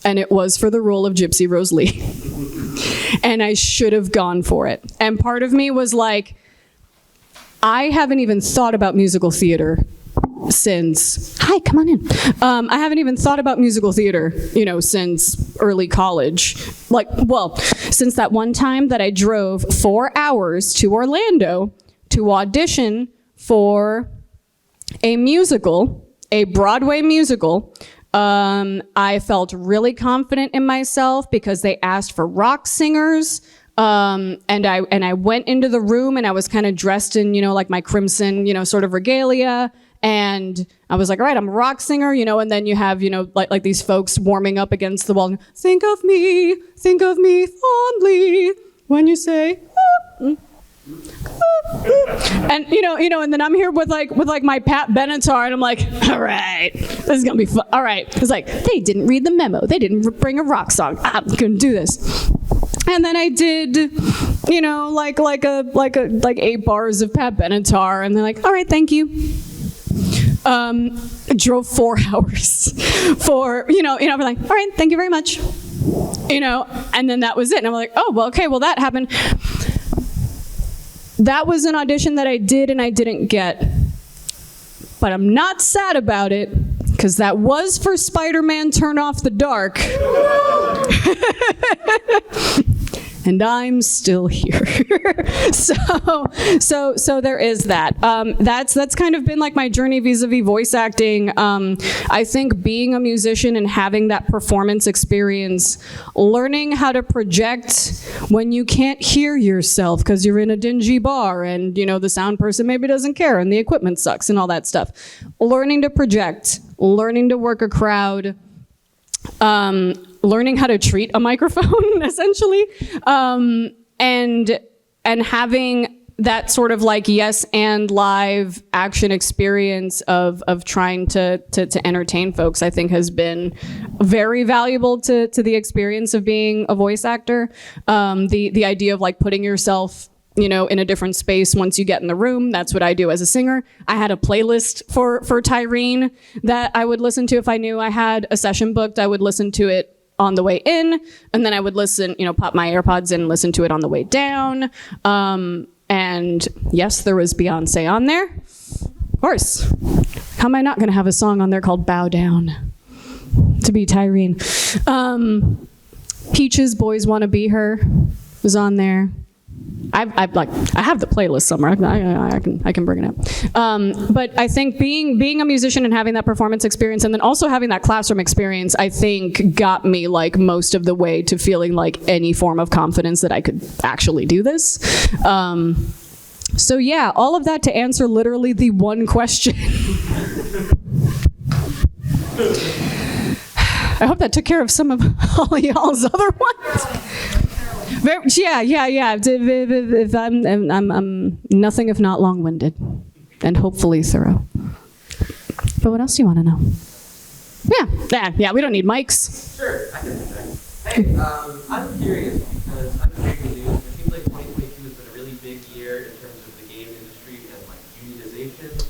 A: And it was for the role of Gypsy Rose Lee. And I should have gone for it. And part of me was like, I haven't even thought about musical theater since, hi, come on in. I haven't even thought about musical theater, you know, since early college. Like, well, since that one time that I drove 4 hours to Orlando to audition for a musical, a Broadway musical. I felt really confident in myself because they asked for rock singers. And I went into the room, and I was kind of dressed in, you know, like my crimson, you know, sort of regalia. And I was like, all right, I'm a rock singer, you know, and then you have, you know, like these folks warming up against the wall. Think of me fondly when you say, and you know, and then I'm here with my Pat Benatar, and I'm like, all right, this is gonna be fun. All right, it's like, they didn't read the memo, they didn't bring a rock song. I'm gonna do this. And then I did, you know, like 8 bars of Pat Benatar, and they're like, all right, thank you. Drove 4 hours for, you know, I'm like, all right, thank you very much. You know, and then that was it. And I'm like, oh, well, okay, well, that happened. That was an audition that I did and I didn't get. But I'm not sad about it, because that was for Spider-Man Turn Off the Dark. And I'm still here. So there is that. That's kind of been like my journey vis-a-vis voice acting. I think being a musician and having that performance experience, learning how to project when you can't hear yourself because you're in a dingy bar and, you know, the sound person maybe doesn't care and the equipment sucks and all that stuff. Learning to project, learning to work a crowd, learning how to treat a microphone, essentially, and having that sort of like yes and live action experience of trying to entertain folks, I think has been very valuable to the experience of being a voice actor. The idea of like putting yourself, you know, in a different space once you get in the room. That's what I do as a singer. I had a playlist for Tyrene that I would listen to if I knew I had a session booked. I would listen to it on the way in, and then I would listen, pop my AirPods in and listen to it on the way down. And yes, there was Beyonce on there. Of course. How am I not going to have a song on there called Bow Down? To be Tyrene. Peaches, Boys Wanna Be Her was on there. I have the playlist somewhere. I can bring it up. But I think being a musician and having that performance experience, and then also having that classroom experience, I think got me like most of the way to feeling like any form of confidence that I could actually do this. So yeah, all of that to answer literally the one question. I hope that took care of some of all y'all's other ones. Yeah. If I'm nothing if not long-winded, and hopefully thorough. But what else do you want to know? Yeah. We don't need mics.
B: Sure, I can do that. Hey, I'm curious because I'm reading the news. It seems like 2022 has been a really big year in terms of the game industry and like unionization,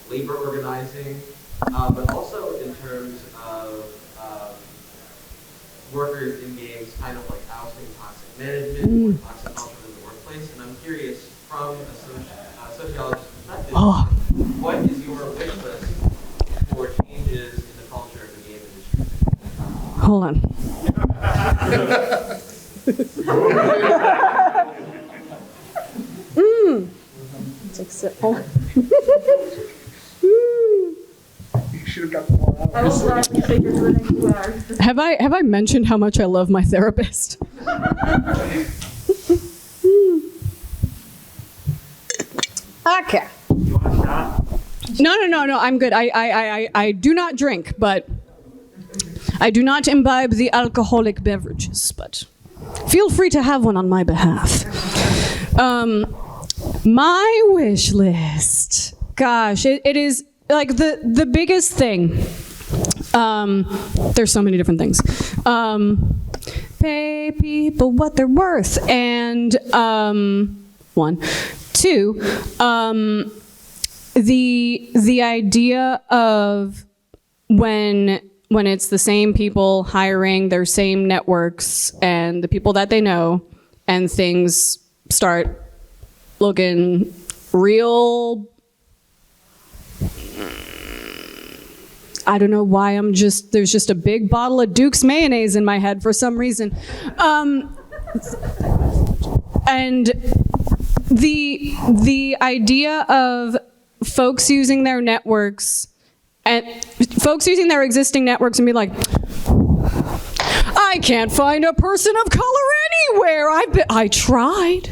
B: labor organizing, but also in terms of workers in games kind of like ousting toxic management or toxic culture in the workplace. And I'm curious, from a sociologist's perspective, what is your wish list for changes in the culture of the game industry?
A: Hold on. Take a sip. Hold on.
D: You should have got the one out.
E: I will gladly take her for the next 2 hours.
A: Have I mentioned how much I love my therapist? Okay.
B: You want a shot?
A: No. I'm good. I do not drink, but I do not imbibe the alcoholic beverages, but feel free to have one on my behalf. My wish list. Gosh, it is like the biggest thing. There's so many different things. Pay people what they're worth, and one. Two, the idea of when it's the same people hiring their same networks and the people that they know, and things start looking real. I don't know why there's just a big bottle of Duke's mayonnaise in my head for some reason. And the idea of folks using their networks and folks using their existing networks and be like, I can't find a person of color anywhere. I tried.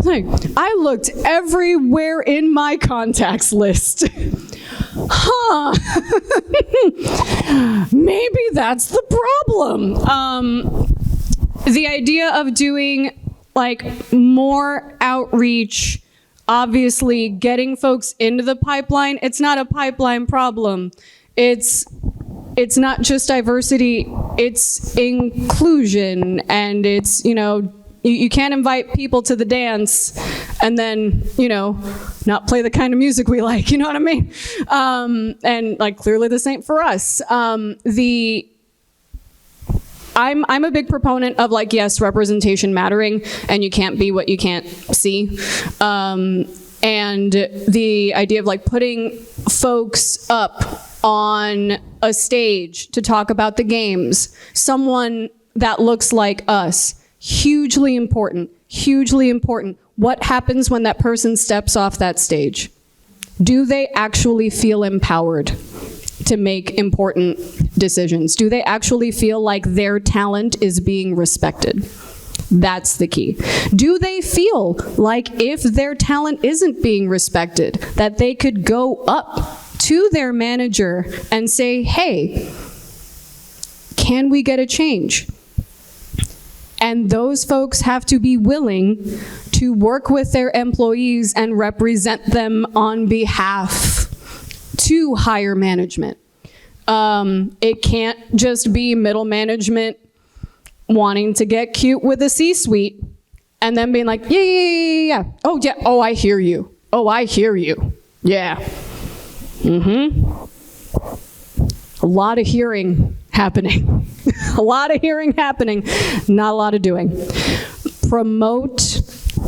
A: Like, I looked everywhere in my contacts list. Maybe that's the problem. The idea of doing like more outreach, obviously getting folks into the pipeline. It's not a pipeline problem. It's not just diversity, it's inclusion, and it's, you can't invite people to the dance and then, not play the kind of music we like, you know what I mean? And like, clearly this ain't for us. I'm a big proponent of like, yes, representation mattering, and you can't be what you can't see. And the idea of like putting folks up on a stage to talk about the games, someone that looks like us, hugely important, hugely important. What happens when that person steps off that stage? Do they actually feel empowered to make important decisions? Do they actually feel like their talent is being respected? That's the key. Do they feel like if their talent isn't being respected, that they could go up to their manager and say, hey, can we get a change? And those folks have to be willing to work with their employees and represent them on behalf to higher management. It can't just be middle management wanting to get cute with a C-suite and then being like, yeah. Oh, yeah. Oh, I hear you. Oh, I hear you. Yeah. A lot of hearing happening. A lot of hearing happening, not a lot of doing. Promote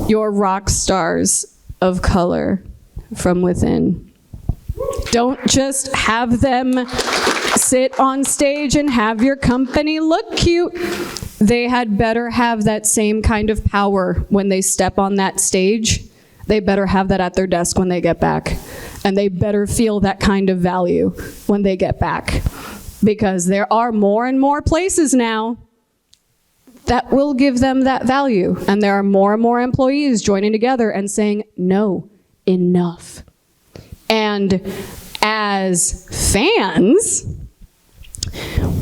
A: your rock stars of color from within. Don't just have them sit on stage and have your company look cute. They had better have that same kind of power when they step on that stage. They better have that at their desk when they get back. And they better feel that kind of value when they get back. Because there are more and more places now that will give them that value. And there are more and more employees joining together and saying, no, enough. And as fans,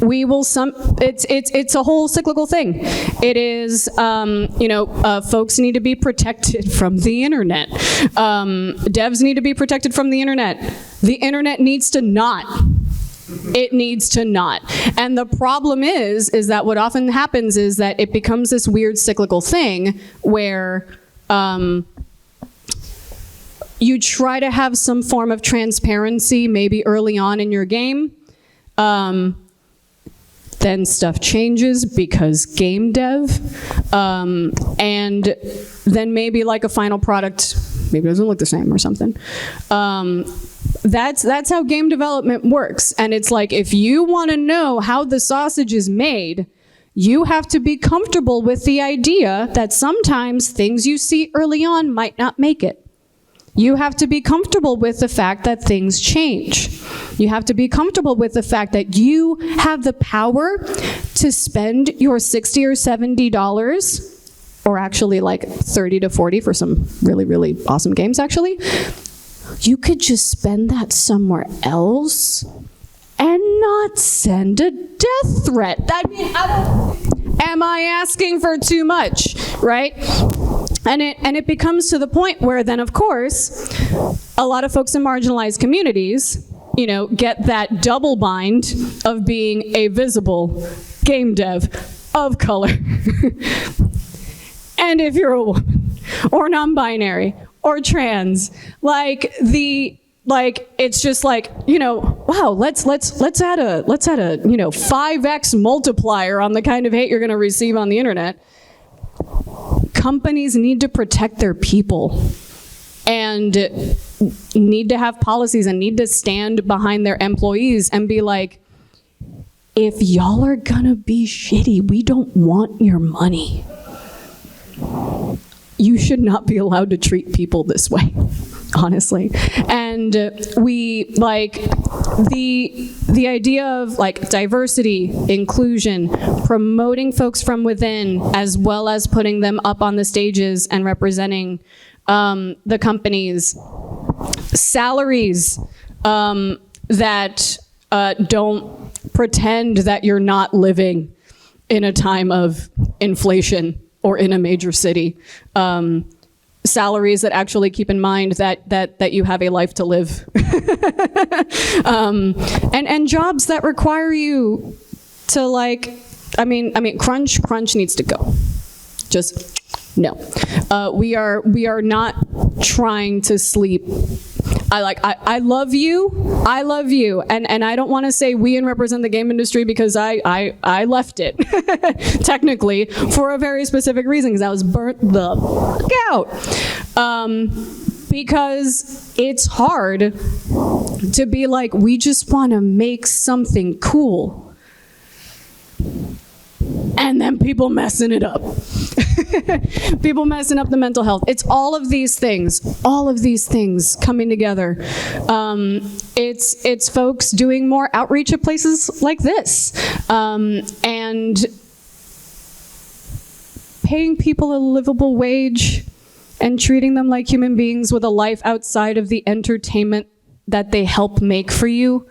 A: we will it's a whole cyclical thing. It is, folks need to be protected from the internet. Devs need to be protected from the internet. The internet needs to not. It needs to not. And the problem is that what often happens is that it becomes this weird cyclical thing where you try to have some form of transparency maybe early on in your game. Then stuff changes because game dev, and then maybe like a final product maybe doesn't look the same or something. That's how game development works. And it's like, if you want to know how the sausage is made, you have to be comfortable with the idea that sometimes things you see early on might not make it. You have to be comfortable with the fact that things change. You have to be comfortable with the fact that you have the power to spend your $60 or $70, or actually like 30 to 40 for some really, really awesome games actually. You could just spend that somewhere else and not send a death threat. I mean, am I asking for too much, right? And it becomes to the point where then, of course, a lot of folks in marginalized communities, get that double bind of being a visible game dev of color. And if you're a woman, or non-binary, or trans, it's just like, wow, let's add a 5x multiplier on the kind of hate you're gonna receive on the internet. Companies need to protect their people and need to have policies and need to stand behind their employees and be like, if y'all are gonna be shitty, we don't want your money. You should not be allowed to treat people this way, honestly. And we the idea of diversity, inclusion, promoting folks from within, as well as putting them up on the stages and representing the companies, salaries that don't pretend that you're not living in a time of inflation or in a major city. Salaries that actually keep in mind that you have a life to live. And jobs that require you to crunch needs to go. Just no. We are not trying to sleep. I love you, and I don't want to say we and represent the game industry because I left it, technically, for a very specific reason, because I was burnt the fuck out. Because it's hard to be like, we just want to make something cool, and then people messing it up. People messing up the mental health. It's all of these things coming together. It's folks doing more outreach at places like this, and paying people a livable wage and treating them like human beings with a life outside of the entertainment that they help make for you.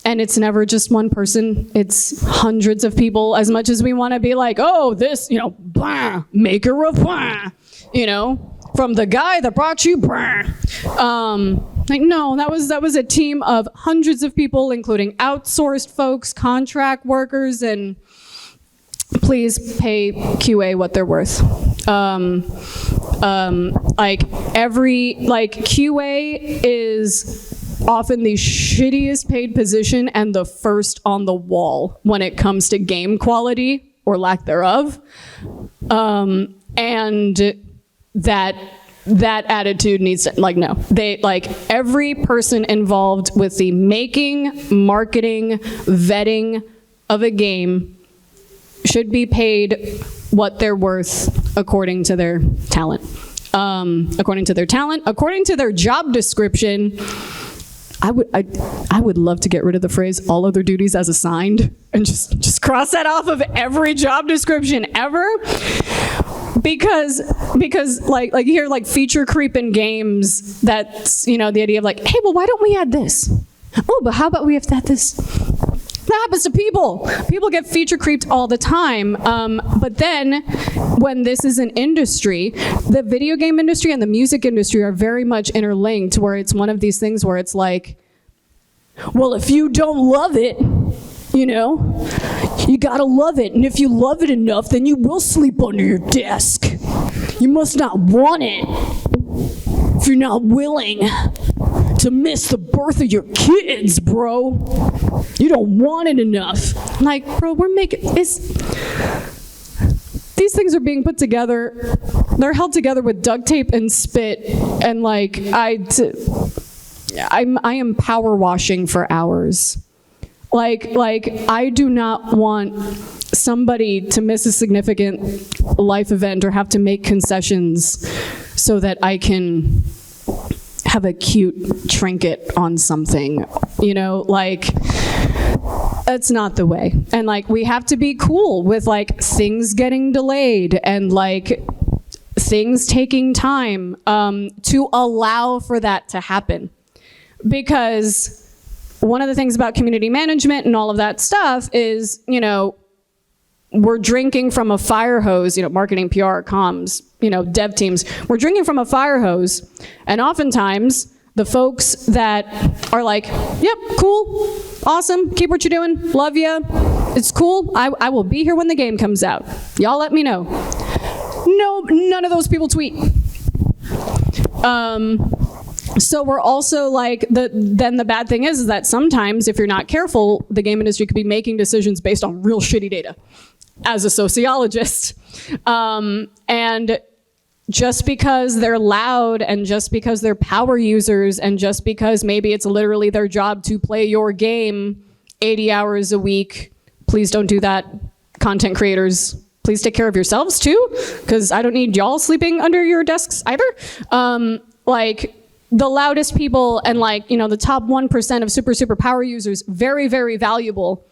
A: And it's never just one person, it's hundreds of people, as much as we want to be like, oh, this, blah, maker of blah, from the guy that brought you blah. No, that was a team of hundreds of people, including outsourced folks, contract workers, and please pay QA what they're worth. QA is often the shittiest paid position and the first on the wall when it comes to game quality or lack thereof. And that attitude needs to, no. Every person involved with the making, marketing, vetting of a game should be paid what they're worth according to their talent. According to their job description. I would love to get rid of the phrase "all other duties as assigned" and just cross that off of every job description ever. Because like you hear feature creep in games. That's the idea of hey, well, why don't we add this? Oh, but how about we have to add this? That happens to people. People get feature creeped all the time. But then when this is an industry, the video game industry and the music industry are very much interlinked, where it's one of these things where it's well, if you don't love it, you gotta love it. And if you love it enough, then you will sleep under your desk. You must not want it if you're not willing to miss the birth of your kids, bro. You don't want it enough. Bro, these things are being put together. They're held together with duct tape and spit, and I am power washing for hours. I do not want somebody to miss a significant life event or have to make concessions so that I can have a cute trinket on something, that's not the way. And we have to be cool with things getting delayed and things taking time to allow for that to happen. Because one of the things about community management and all of that stuff is, we're drinking from a fire hose, marketing, PR, comms, dev teams. We're drinking from a fire hose. And oftentimes, the folks that are yep, cool, awesome, keep what you're doing, love you, it's cool, I will be here when the game comes out. Y'all let me know. No, none of those people tweet. So we're also then the bad thing is that sometimes if you're not careful, the game industry could be making decisions based on real shitty data as a sociologist. And just because they're loud and just because they're power users and just because maybe it's literally their job to play your game 80 hours a week, please don't do that. Content creators, please take care of yourselves too, because I don't need y'all sleeping under your desks either. The loudest people and the top 1% of super power users, very, very valuable,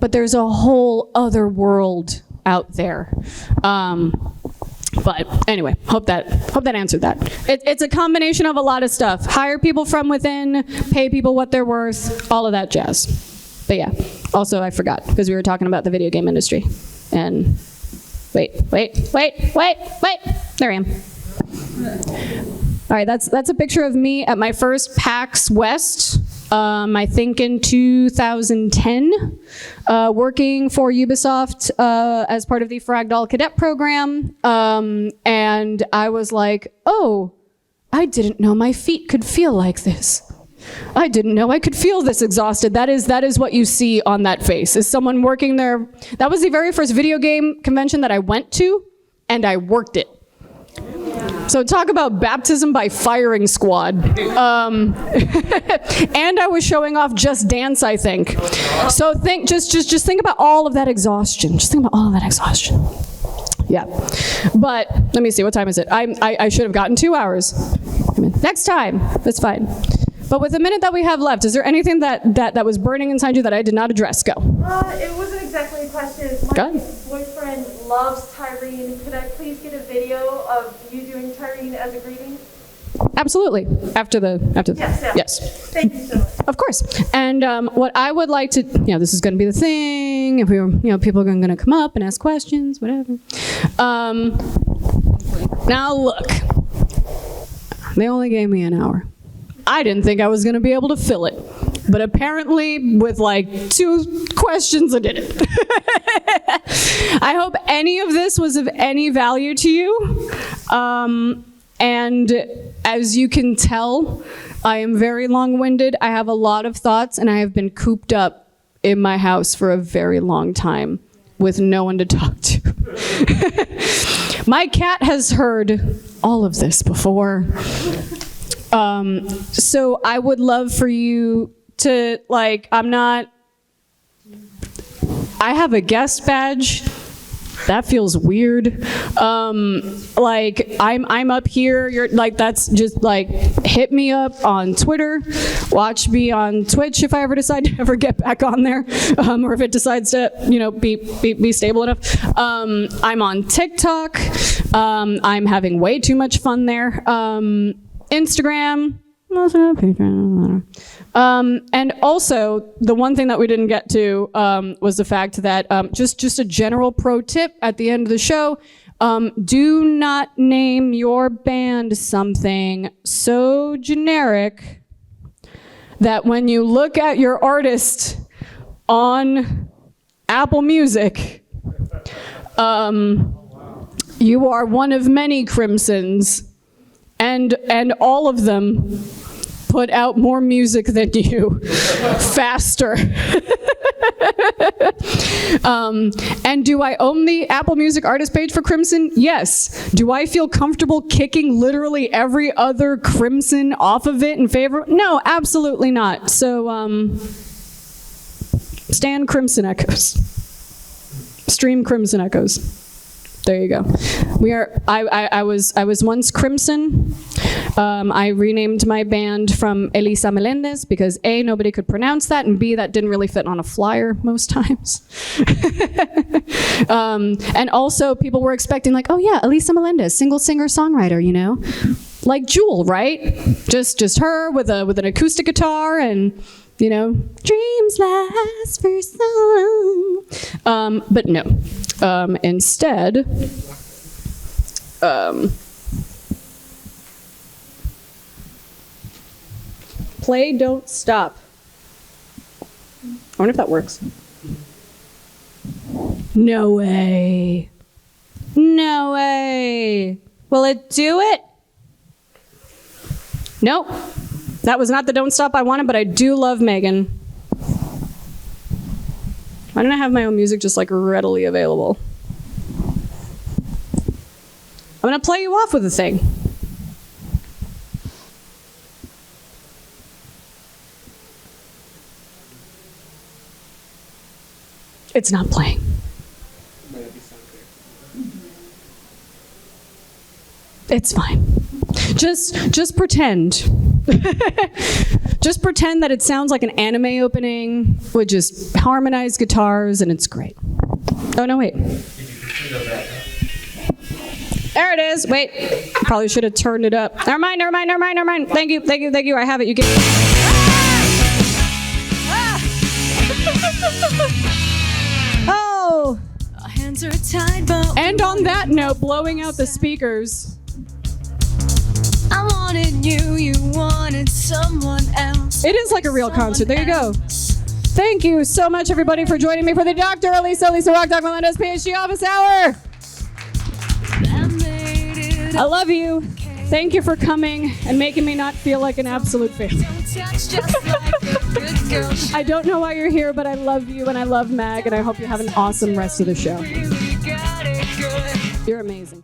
A: but there's a whole other world out there. But anyway, hope that answered that. It's a combination of a lot of stuff. Hire people from within, pay people what they're worth, all of that jazz. But yeah, also I forgot because we were talking about the video game industry. And wait, there I am. All right, that's a picture of me at my first PAX West, I think in 2010, working for Ubisoft as part of the Fragdoll Cadet program. And I was oh, I didn't know my feet could feel like this. I didn't know I could feel this exhausted. That is what you see on that face, is someone working there. That was the very first video game convention that I went to, and I worked it. So talk about baptism by firing squad. And I was showing off Just Dance, I think. So just think about all of that exhaustion. Just think about all of that exhaustion. Yeah. But let me see, what time is it? I should have gotten 2 hours. Next time, that's fine. But with the minute that we have left, is there anything that was burning inside you that I did not address? Go.
E: It wasn't exactly a question. My
A: Go.
E: boyfriend loves Tyrene. Could I please get a video of you doing Tyrene as a greeting?
A: Absolutely. After the
E: Yes. Thank you so much.
A: Of course. And what I would like to, this is going to be the thing. If we were, people are going to come up and ask questions, whatever. Now look, they only gave me an hour. I didn't think I was going to be able to fill it. But apparently, with like 2 questions, I did it. I hope any of this was of any value to you. And as you can tell, I am very long-winded. I have a lot of thoughts, and I have been cooped up in my house for a very long time with no one to talk to. My cat has heard all of this before. So I would love for you to, like, I have a guest badge. That feels weird. Like, I'm up here, you're like, that's just like, hit me up on Twitter, watch me on Twitch if I ever decide to ever get back on there, or if it decides to, you know, be stable enough. I'm on TikTok. I'm having way too much fun there. Instagram. And also, the one thing that we didn't get to was the fact that, just a general pro tip at the end of the show, do not name your band something so generic that when you look at your artist on Apple Music, you are one of many Crimsons, and all of them put out more music than you, faster. And do I own the Apple Music artist page for Crimson? Yes. Do I feel comfortable kicking literally every other Crimson off of it in favor? No, absolutely not. So, stand Crimson Echoes. Stream Crimson Echoes. There you go. I was once Crimson. I renamed my band from Elisa Meléndez because A, nobody could pronounce that, and B, that didn't really fit on a flyer most times. And also, people were expecting, like, oh yeah, Elisa Meléndez, single singer-songwriter, you know? Like Jewel, right? Just her with an acoustic guitar and, you know, dreams last for so long. But no. Instead, play Don't Stop. I wonder if that works. No way. No way. Will it do it? Nope. That was not the Don't Stop I wanted, but I do love Megan. Why don't I have my own music just like readily available? I'm gonna play you off with a thing. It's not playing. It's fine. Just pretend. Just pretend that it sounds like an anime opening with just harmonized guitars, and it's great. Oh, no, wait. There it is. Wait. Probably should have turned it up. Never mind. Thank you. I have it. You get. Oh. And on that note, blowing out the speakers.
F: I wanted you, you wanted someone else.
A: It is like a real concert. There you go. Thank you so much, everybody, for joining me for the Dr. ElisaRockDoc Meléndez Ph.D. Office Hour. I love you. Thank you for coming and making me not feel like an absolute failure. I don't know why you're here, but I love you and I love Mag, and I hope you have an awesome rest of the show. You're amazing.